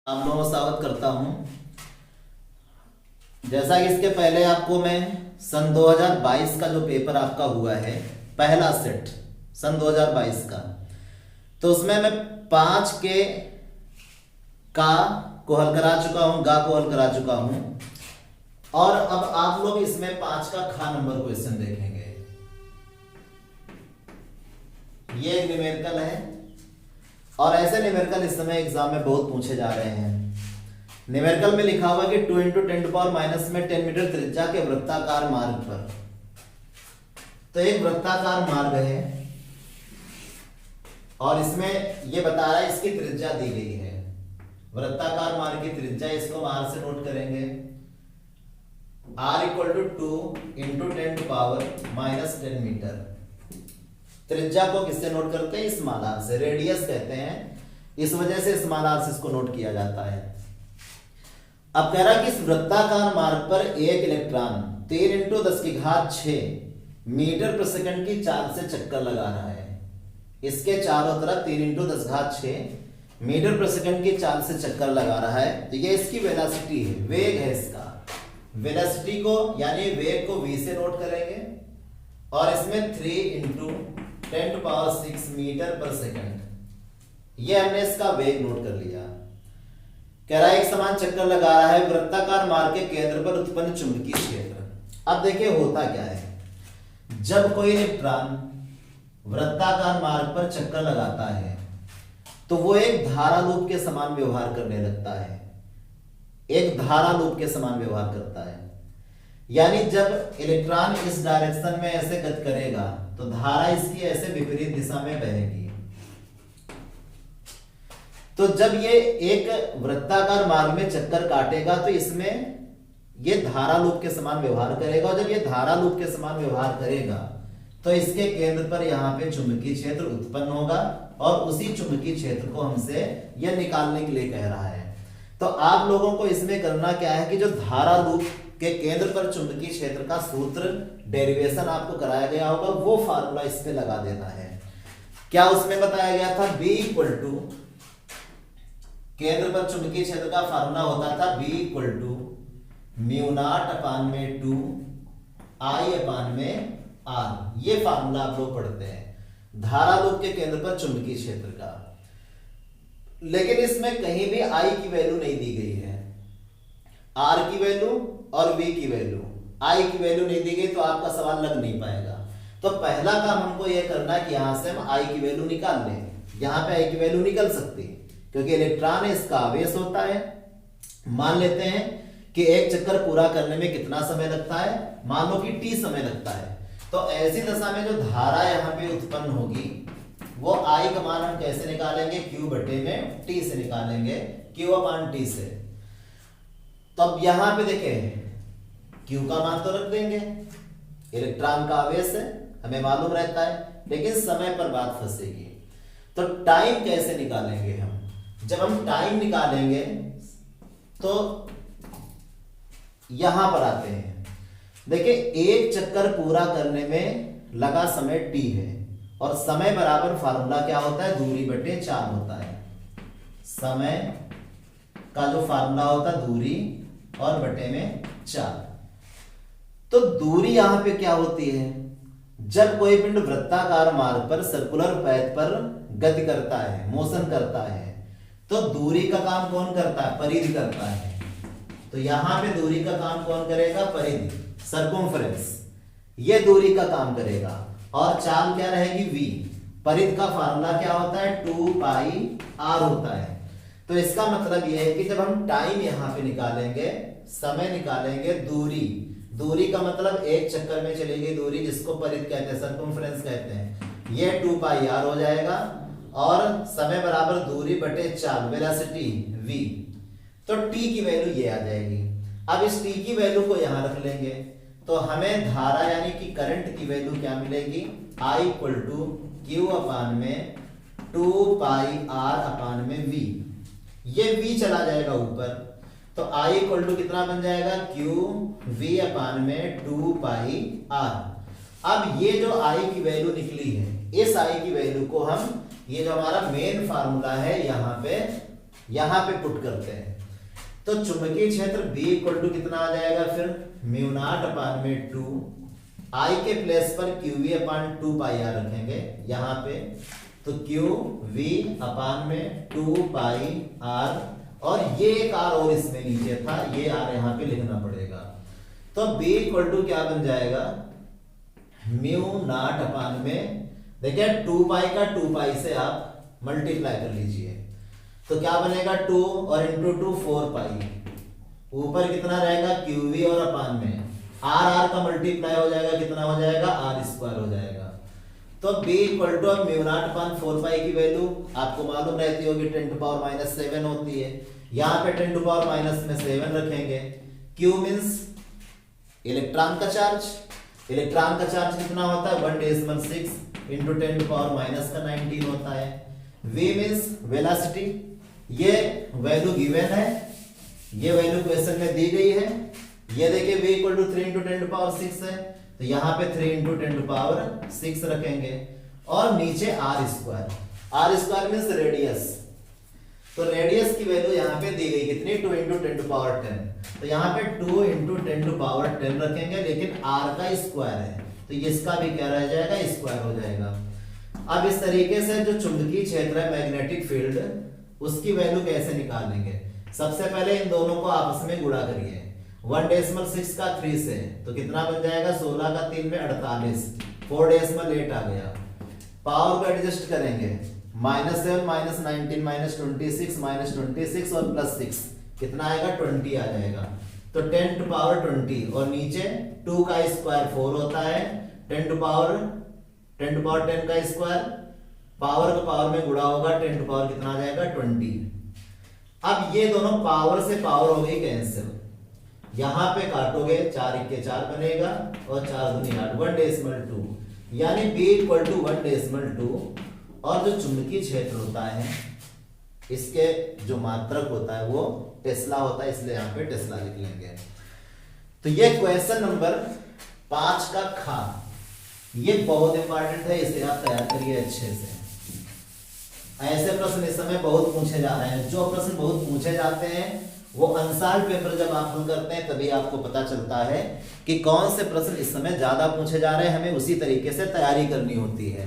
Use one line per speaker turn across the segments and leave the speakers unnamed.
आप लोगों का स्वागत करता हूं। जैसा कि इसके पहले आपको मैं सन 2022 का जो पेपर आपका हुआ है, पहला सेट सन 2022 का, तो उसमें मैं 5 के का को हल करा चुका हूं, गा को हल करा चुका हूं। और अब आप लोग इसमें 5 का खा नंबर क्वेश्चन देखेंगे। ये एक न्यूमेरिकल है और ऐसे न्यूमेरिकल इस समय एग्जाम में बहुत पूछे जा रहे हैं। न्यूमेरिकल में लिखा हुआ कि 2 × 10⁻−10 मीटर त्रिज्या के वृत्ताकार मार्ग पर, तो एक वृत्ताकार मार्ग है और इसमें ये बता रहा है इसकी त्रिज्या दी गई है। वृत्ताकार मार्ग की त्रिज्या, इसको बाहर से नोट करेंगे, r = 2 × 10⁻−10 मीटर। त्रिज्या को किससे नोट करते हैं? स्मॉल आर से, रेडियस कहते हैं, इस वजह से स्मॉल आर से इसको नोट किया जाता है। अब कह रहा है कि इस वृत्ताकार मार्ग पर एक इलेक्ट्रॉन 3 × 10⁶ मीटर प्रति सेकंड की चाल से चक्कर लगा रहा है। इसके चारों तरफ 3 × 10⁻6 मीटर प्रति सेकंड की चाल से चक्कर लगा रहा है। तो ये इसकी वेलोसिटी है, वेग है इसका। वेलोसिटी को यानी वेग को v से नोट करेंगे और इसमें 3 × 10⁻6 मीटर पर सेकंड, ये हमने इसका वेग नोट कर लिया। कह रहा है एक समान चक्कर लगा रहा है वृत्ताकार मार्ग के केंद्र पर उत्पन्न चुंबकीय क्षेत्र। अब देखिए होता क्या है, जब कोई इलेक्ट्रॉन वृत्ताकार मार्ग पर चक्कर लगाता है तो वो एक धारा लूप के समान व्यवहार करने लगता है, एक धारा लूप के समान व्यवहार करता है। यानी जब इलेक्ट्रॉन इस डायरेक्शन में ऐसे गति करेगा तो धारा इसकी ऐसे विपरीत दिशा में बहेगी। तो जब ये एक वृत्ताकार मार्ग में चक्कर काटेगा तो इसमें ये धारा लूप के समान व्यवहार करेगा, और जब ये धारा लूप के समान व्यवहार करेगा तो इसके केंद्र पर यहाँ पे चुंबकीय क्षेत्र उत्पन्न होगा और उसी चुंबकीय क्षेत्र को हमसे यह निकालने के लिए कह रहा है। तो आप लोगों को इसमें करना क्या है कि जो धारा लूप के केंद्र पर चुंबकीय क्षेत्र का सूत्र डेरिवेशन आपको कराया गया होगा, वो फार्मूला इस पे लगा देना है। क्या उसमें बताया गया था? B = केंद्र पर चुंबकीय क्षेत्र का फार्मूला होता था B = μ0/2 I/r। ये फार्मूला आप लोग पढ़ते हैं धारा लूप के केंद्र पर चुंबकीय क्षेत्र का। लेकिन इसमें कहीं भी I की वैल्यू नहीं दी गई है, R की वैल्यू और V की वैल्यू, I की वैल्यू नहीं दी गई, तो आपका सवाल लग नहीं पाएगा। तो पहला काम हमको यह करना है कि यहां से हम I की वैल्यू निकाल लें। यहां पे I की वैल्यू निकल सकती क्योंकि इलेक्ट्रॉन है, इसका आवेश होता है। मान लेते हैं कि एक चक्कर पूरा करने में कितना समय लगता है, मान लो कि t समय लगता है। तो ऐसी दशा में जो धारा यहाँ पे उत्पन्न होगी वो I का मान हम कैसे निकालेंगे? Q/t से निकालेंगे, Q/t से। तो अब यहां पे देखें Q का मान तो रख देंगे, इलेक्ट्रॉन का आवेश है हमें मालूम रहता है, लेकिन समय पर बात फंसेगी। तो टाइम कैसे निकालेंगे हम? जब हम टाइम निकालेंगे तो यहां पर आते हैं। देखिए एक चक्कर पूरा करने में लगा समय t है और समय बराबर फार्मूला क्या होता है? दूरी/4 होता है। समय का जो फार्मूला होता है दूरी और बटे में 4। तो दूरी यहां पे क्या होती है? जब कोई पिंड वृत्ताकार मार्ग पर सर्कुलर पैथ पर गति करता है, मोशन करता है, तो दूरी का काम कौन करता है? परिधि करता है। तो यहां पे दूरी का काम कौन करेगा? परिधि, सर्कमफ्रेंस, ये दूरी का काम करेगा। और चाल क्या रहेगी? v। परिधि का फार्मूला क्या होता है? 2πr होता है। तो इसका मतलब यह है कि जब हम टाइम यहां पे निकालेंगे, समय निकालेंगे, दूरी का मतलब एक चक्कर में चली गई दूरी, जिसको परिधि कहते हैं, सर्कमफ्रेंस कहते हैं, ये 2πr हो जाएगा। और समय बराबर दूरी/4, वेलोसिटी v। तो t की वैल्यू ये आ जाएगी। अब इस t की वैल्यू को यहां रख लेंगे तो हमें धारा यानी कि करंट की वैल्यू क्या मिलेगी? I = Q/2πr/v। ये v चला जाएगा ऊपर, तो I = कितना बन जाएगा? QV/2πr। अब ये जो I की वैल्यू निकली है, इस I की वैल्यू को हम, ये जो हमारा मेन फार्मूला है, यहां पे यहां पे पुट करते हैं तो चुंबकीय क्षेत्र B इक्वल टू कितना आ जाएगा फिर म्यू नॉट अपान में 2 I के प्लेस पर QV अपान 2 पाई आर रखेंगे यहां पे तो QV अपान में 2 पाई आर और ये एक आर और इसमें नीचे था ये आर यहां पे लिखना पड़ेगा तो B इक्वल टू क्या बन जाएगा म्यू नॉट अपान में देखिए 2 पाई का 2 पाई से आप मल्टीप्लाई कर लीजिए तो क्या बनेगा 2 और इंटू 2 4 पाई ऊपर कितना रहेगा QV और अपान में आर का मल्टीप्लाई हो जाएगा कितना हो जाएगा आर स्क्वायर हो जाएगा तो B equal to mu not upon 4 pi की वैल्यू आपको मालूम रहती होगी 10 टू पावर -7 होती है यहाँ पे 10 टू पावर माइनस में 7 रखेंगे Q मींस इलेक्ट्रॉन का चार्ज कितना होता है 1.6 इंटू 10 टू पावर माइनस का 19 होता है V मींस वेलोसिटी ये वैल्यू गिवन है ये वैल्यू क्वेश्चन में दी गई है ये देखिए V equal to 3 into 10 to power 6 है तो यहाँ पे 3 इंटू 10 टू पावर 6 रखेंगे और नीचे आर स्क्वायर मींस रेडियस तो रेडियस की वैल्यू यहाँ पे दी गई कितनी 2 इंटू 10 टू पावर 10 तो यहाँ पे 2 इंटू 10 टू पावर 10 रखेंगे लेकिन आर का स्क्वायर है तो इसका भी क्या रह जाएगा स्क्वायर हो जाएगा अब इस तरीके से जो चुंबकीय क्षेत्र है मैग्नेटिक फील्ड उसकी वैल्यू कैसे निकालेंगे सबसे पहले इन दोनों को आपस में गुणा करिए 1.6 का 3 से तो कितना बन जाएगा 16 का 3 में 48 4.8 आ गया पावर को एडजस्ट करेंगे -7 -19 -26 और +6 कितना आएगा 20 आ जाएगा तो 10 टू पावर 20 और नीचे 2 का स्क्वायर 4 होता है 10 टू पावर 10 का स्क्वायर पावर का पावर में गुणा होगा 10 टू पावर कितना आ जाएगा 20 अब ये दोनों पावर से पावर हो गई कैंसिल यहां पे काटोगे 4 × 4 बनेगा और 4 दूनी 8 1.2 यानी B इक्वल टू 1.2 और जो चुंबकीय क्षेत्र होता है इसके जो मात्रक होता है वो टेस्ला होता है इसलिए यहां पे टेस्ला लिख लेंगे तो ये क्वेश्चन नंबर 5 का खा ये बहुत इंपॉर्टेंट है इसे आप तैयार करिए अच्छे से ऐसे प्रश्न इस समय बहुत पूछे जा रहे हैं जो प्रश्न बहुत पूछे जाते हैं वो अंसार पेपर जब आप हल करते हैं तभी आपको पता चलता है कि कौन से प्रश्न इस समय ज्यादा पूछे जा रहे हैं हमें उसी तरीके से तैयारी करनी होती है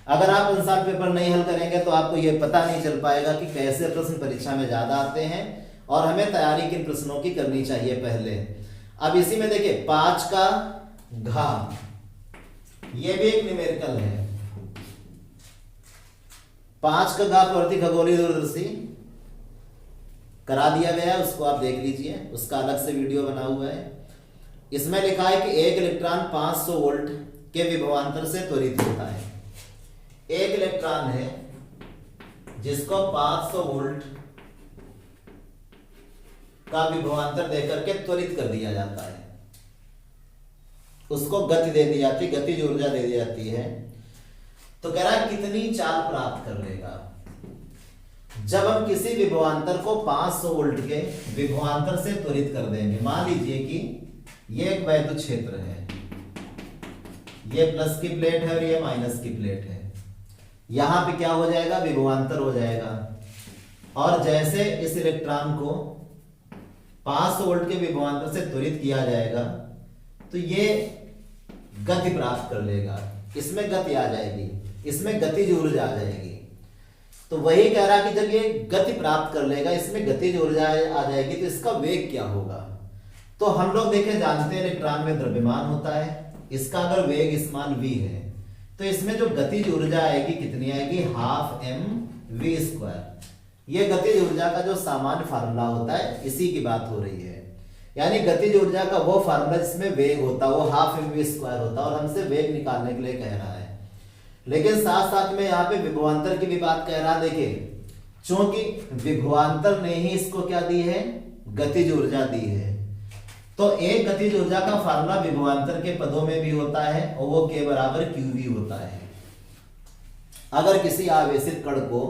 अगर आप अंसार पेपर नहीं हल करेंगे तो आपको ये पता नहीं चल पाएगा कि कैसे प्रश्न परीक्षा में ज्यादा आते हैं और हमें तैयारी किन प्रश्नों की करनी चाहिए पहले अब इसी में देखिए 5 का घा ये भी एक न्यूमेरिकल है 5 का घा प्रवृत्ति खगोलीय दूरदर्शी करा दिया गया है उसको आप देख लीजिए उसका अलग से वीडियो बना हुआ है इसमें लिखा है कि एक इलेक्ट्रॉन 500 वोल्ट के विभवांतर से त्वरित होता है एक इलेक्ट्रॉन है जिसको 500 वोल्ट का विभवांतर देकर के त्वरित कर दिया जाता है उसको गति दे दी जाती है गतिज ऊर्जा दे दी जाती है तो कह रहा है कितनी चाल प्राप्त कर लेगा जब हम किसी विभवांतर को 500 वोल्ट के विभवांतर से त्वरित कर देंगे मान लीजिए कि ये एक वैद्युत क्षेत्र है ये प्लस की प्लेट है और ये माइनस की प्लेट है यहां पे क्या हो जाएगा विभवांतर हो जाएगा और जैसे इस इलेक्ट्रॉन को 500 वोल्ट के विभवांतर से त्वरित किया जाएगा तो ये गति प्राप्त कर लेगा इसमें गति आ जाएगी इसमें गतिज ऊर्जा आ जाएगी तो वही कह रहा कि जब ये गति प्राप्त कर लेगा इसमें गतिज ऊर्जा आ जाएगी तो इसका वेग क्या होगा तो हम लोग देखें जानते हैं इलेक्ट्रॉन में द्रव्यमान होता है इसका अगर वेग समान v है तो इसमें जो गतिज ऊर्जा आएगी कितनी आएगी 12 mv²। ये गतिज ऊर्जा का जो सामान्य फार्मूला होता है इसी की बात हो रही है यानी गतिज ऊर्जा का वो फार्मूला जिसमें वेग होता है वो 12 mv² होता है और हमसे वेग निकालने के लिए कह रहा है लेकिन साथ साथ में यहाँ पे विभवांतर की भी बात कह रहा है देखिए चूंकि विभवांतर ने ही इसको क्या दी है गतिज ऊर्जा दी है तो एक गतिज ऊर्जा का फार्मूला विभवांतर के पदों में भी होता है और वो k बराबर qv होता है अगर किसी आवेशित कण को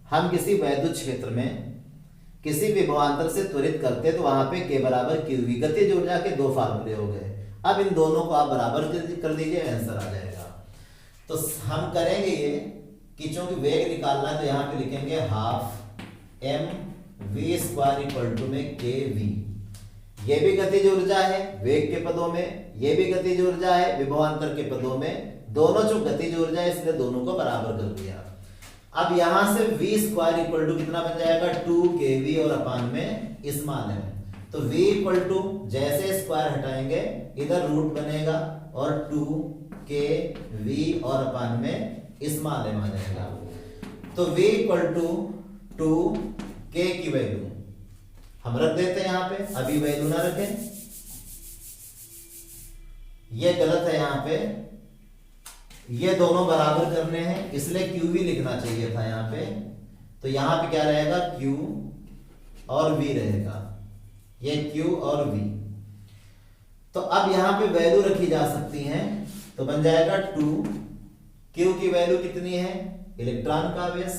हम किसी वैद्युत क्षेत्र में किसी विभवांतर से त्वरित करते तो वहां पे k बराबर qv गतिज ऊर्जा के दो फार्मूले हो गए अब इन दोनों को आप बराबर कर दीजिए आंसर आ जाएगा तो हम करेंगे ये कि चूंकि वेग निकालना है तो यहाँ पे लिखेंगे 12 m v square equal to में के वी। ये भी गतिज ऊर्जा है वेग के पदों में, ये भी गतिज ऊर्जा है विभवांतर के पदों में, दोनों जो गतिज ऊर्जा है इसलिए दोनों को बराबर कर दिया। अब यहां से v स्क्वायर इक्वल टू कितना बन जाएगा 2kv और अपान में इस मान है। तो v इक्वल टू जैसे स्क्वायर हटाएंगे इधर रूट बनेगा और 2kv और अपान में इस मान में आ जाएगा। तो v इक्वल टू 2k की वैल्यू हम रख देते हैं यहां पे, अभी वैल्यू ना रखें, ये गलत है यहां पे, ये दोनों बराबर करने हैं इसलिए QV लिखना चाहिए था यहां पे। तो यहां पे क्या रहेगा Q और V रहेगा, ये Q और V। तो अब यहां पे वैल्यू रखी जा सकती हैं, तो बन जाएगा 2, Q की वैल्यू कितनी है इलेक्ट्रॉन का आवेश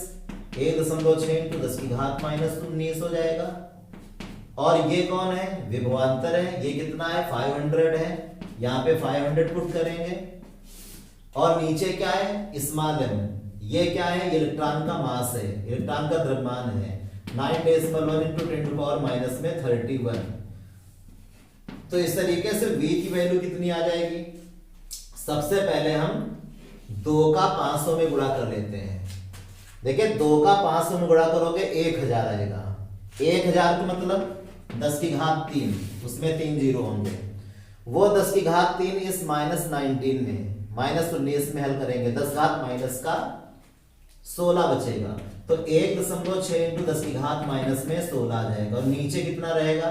1.6 × 10⁻⁻19 हो जाएगा। और ये कौन है विभवांतर है, ये कितना है 500 है, यहां पे 500 पुट करेंगे। और नीचे क्या है स्मॉल m, ये क्या है इलेक्ट्रॉन का मास है, इलेक्ट्रॉन का द्रव्यमान है 9.1 × 10⁻31। तो इस तरीके से v की वैल्यू कितनी आ जाएगी, सबसे पहले हम 2 का 500 में गुणा कर लेते हैं। देखिए 2 का 500 में गुणा करोगे 1000 आएगा, 1000 का मतलब 10⁻3, उसमें 3 जीरो होंगे, वो 10⁻3 इस -19 में -19 में हल करेंगे 10 घात माइनस का 16 बचेगा। तो 1.6 × 10⁻⁻ में 16 आ जाएगा और नीचे कितना रहेगा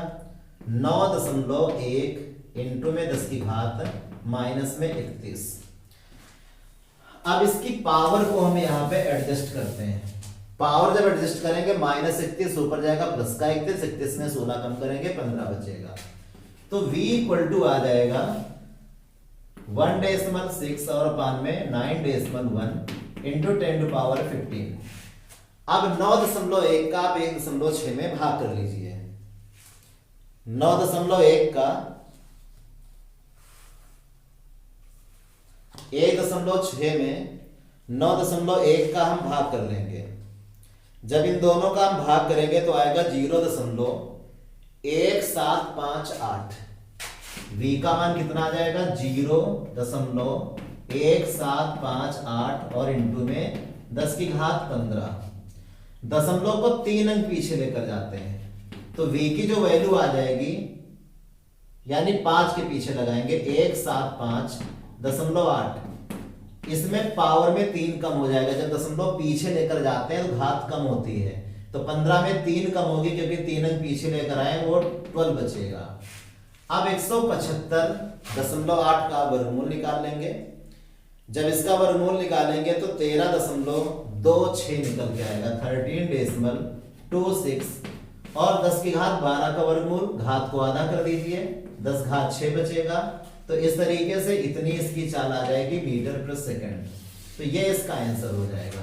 9.1 इंटू में 10⁻31। अब इसकी पावर को हम यहाँ पे एडजस्ट करते हैं। पावर जब एडजस्ट करेंगे -31 ऊपर जाएगा प्लस का 31 में 16 कम करेंगे 15 बचेगा। तो v इक्वल टू आ जाएगा 1.6 और अपान में 9.1 इंटू 10⁻15। अब 9.1 का आप 1.6 में भाग कर लीजिए। 9.1 का 1.6 में 9.1 का हम भाग कर लेंगे। जब इन दोनों का हम भाग करेंगे तो आएगा 0.1758। v का मान कितना आ जाएगा 0.1758 और इंटू में 10⁻15। दशमलव को 3 अंक पीछे लेकर जाते हैं तो v की जो वैल्यू आ जाएगी यानी 5 के पीछे लगाएंगे 175.8। इसमें पावर में 3 कम हो जाएगा, जब दशमलव पीछे लेकर जाते हैं तो घात कम होती है, तो 15 में 3 कम होगी क्योंकि 3 अंक पीछे लेकर आए वो 12 बचेगा। अब 175.8 का वर्गमूल निकाल लेंगे। जब इसका वर्गमूल निकालेंगे तो 13.26 निकल के आएगा 13.26 और 10⁻12 का वर्गमूल घात को आधा कर दीजिए 10⁻6 बचेगा। तो इस तरीके से इतनी इसकी चाल आ जाएगी मीटर प्रति सेकंड। तो ये इसका आंसर हो जाएगा।